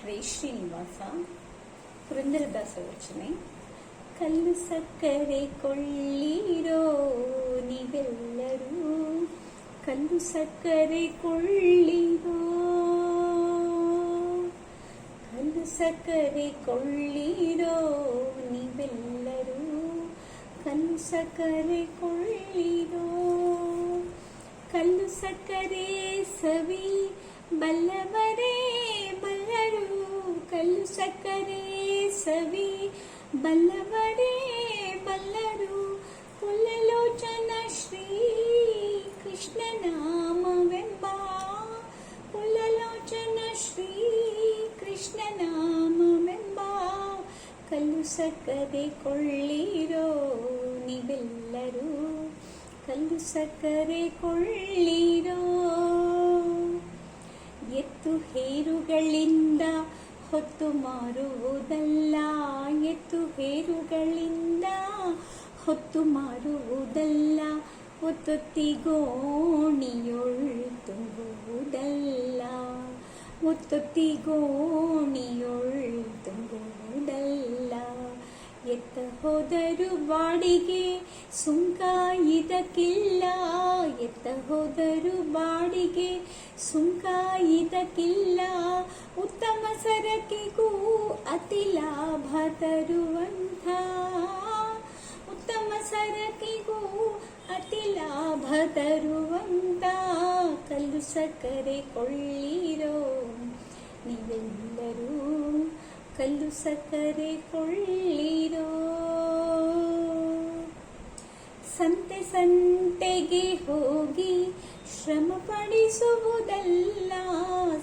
ರೇ ಶ್ರೀನಿವಾಸ ಪುರಂದರದಾಸ ರಚನೆ. ಕಲ್ಲು ಸಕ್ಕರೆ ಕೊಳ್ಳಿರೋ ನೀವೆಲ್ಲರೂ, ಕಲ್ಲು ಸಕ್ಕರೆ ಕೊಳ್ಳಿರೋ, ಕಲ್ಲು ಸಕ್ಕರೆ ಕೊಳ್ಳಿರೋ ನೀವೆಲ್ಲರೂ, ಕಲ್ಲು ಸಕ್ಕರೆ ಕೊಳ್ಳಿರೋ. ಕಲ್ಲು ಸಕ್ಕರೆ ಸವಿ ಬಲ್ಲವರೇ ಬಲ್ಲರು, ಕಲ್ಲು ಸಕ್ಕರೆ ಸವಿ ಬಲ್ಲವರೇ ಬಲ್ಲರು. ಪುಲ್ಲಲೋಚನ ಶ್ರೀ ಕೃಷ್ಣ ನಾಮವೆಂಬ, ಪುಲ್ಲಲೋಚನ ಶ್ರೀ ಕೃಷ್ಣ ನಾಮವೆಂಬ, ಕಲ್ಲು ಸಕ್ಕರೆ ಕೊಳ್ಳಿರೋ ನೀವೆಲ್ಲರೂ, ಕಲ್ಲು ಸಕ್ಕರೆ ಕೊಳ್ಳಿರೋ. ಎತ್ತು ಹೇರುಗಳಿಂದ ಹೊತ್ತು ಮಾರುವುದಲ್ಲ, ಎತ್ತು ಹೇರುಗಳಿಂದ ಹೊತ್ತು ಮಾರುವುದಲ್ಲ, ಒತ್ತೊತ್ತಿಗೋಣಿಯೊಳ್ ತುಂಬುವುದಲ್ಲ, ಒತ್ತೊತ್ತಿಗೋಣಿಯೊಳ್ ತುಂಬುವುದಲ್ಲ. ಎತ್ತ ಹೋದರು ಬಾಡಿಗೆ ಸುಂಕ ಇದಕ್ಕಿಲ್ಲ, ಎತ್ತ ಹೋದರು ಬಾಡಿಗೆ ಸುಂಕ ಇದಕ್ಕಿಲ್ಲ. ಉತ್ತಮ ಸರಕಿಗೂ ಅತಿ ಲಾಭ ತರುವಂಥ, ಉತ್ತಮ ಸರಕಿಗೂ ಅತಿ ಲಾಭ ತರುವಂಥ, ಕಲ್ಲು ಸಕ್ಕರೆ ಕೊಳ್ಳಿರೋ ನೀವೆಲ್ಲರೂ, ಕಲ್ಲು ಸಕ್ಕರೆ ಕೊಳ್ಳಿರೋ. ಸಂತೆ ಸಂತೆಗೆ ಹೋಗಿ ಶ್ರಮ ಪಡಿಸುವುದಲ್ಲ,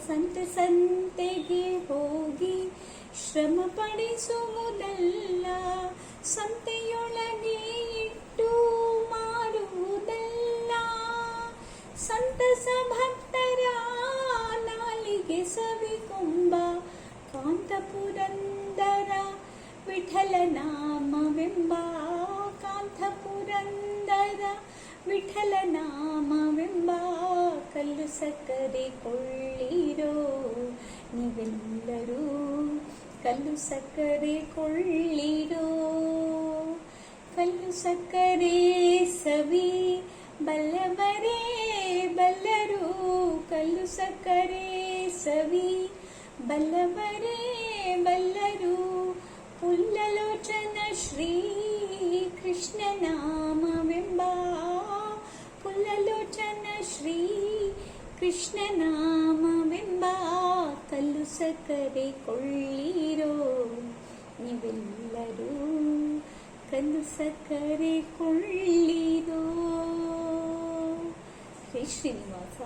ಸಂತೆ ಸಂತೆಗೆ ಹೋಗಿ ಶ್ರಮ ಪಡಿಸುವುದಲ್ಲ, ಸಂತೆಯೊಳಗೆ ಇಟ್ಟು ಮಾರುವುದಲ್ಲ. ಸಂತಸ ಭಕ್ತರ ನಾಲಿಗೆ ಸವಿಕೊಂಬ, ಕಾಂತ ಪುರಂದರ ವಿಠಲ ನಾಮವೆಂಬ, ಕಾಂತ ಪುರಂದರ ವಿಠಲ ನಾಮವೆಂಬ, ಕಲ್ಲು ಸಕ್ಕರೆ ಕೊಳ್ಳಿರೋ ನೀವೆಲ್ಲರೂ, ಕಲ್ಲು ಸಕ್ಕರೆ ಕೊಳ್ಳಿರೋ. ಕಲ್ಲು ಸಕ್ಕರೆ ಸವಿ ಬಲ್ಲವರೇ ಬಲ್ಲರು, ಕಲ್ಲು ಸಕ್ಕರೆ ಸವಿ ಬಲ್ಲವರೇ ಬಲ್ಲರು. ಪುಲ್ಲಲೋಚನ ಶ್ರೀ ಕೃಷ್ಣ ನಾಮವೆಂಬ, ಪುಲ್ಲಲೋಚನ ಶ್ರೀ ಕೃಷ್ಣ ನಾಮವೆಂಬ, ಕಲ್ಲು ಸಕ್ಕರೆ ಕೊಳ್ಳಿರೋ ನೀವೆಲ್ಲರೂ, ಕಲ್ಲು ಸಕ್ಕರೆ ಕೊಳ್ಳಿರೋ. ರೇ ಶ್ರೀನಿವಾಸ.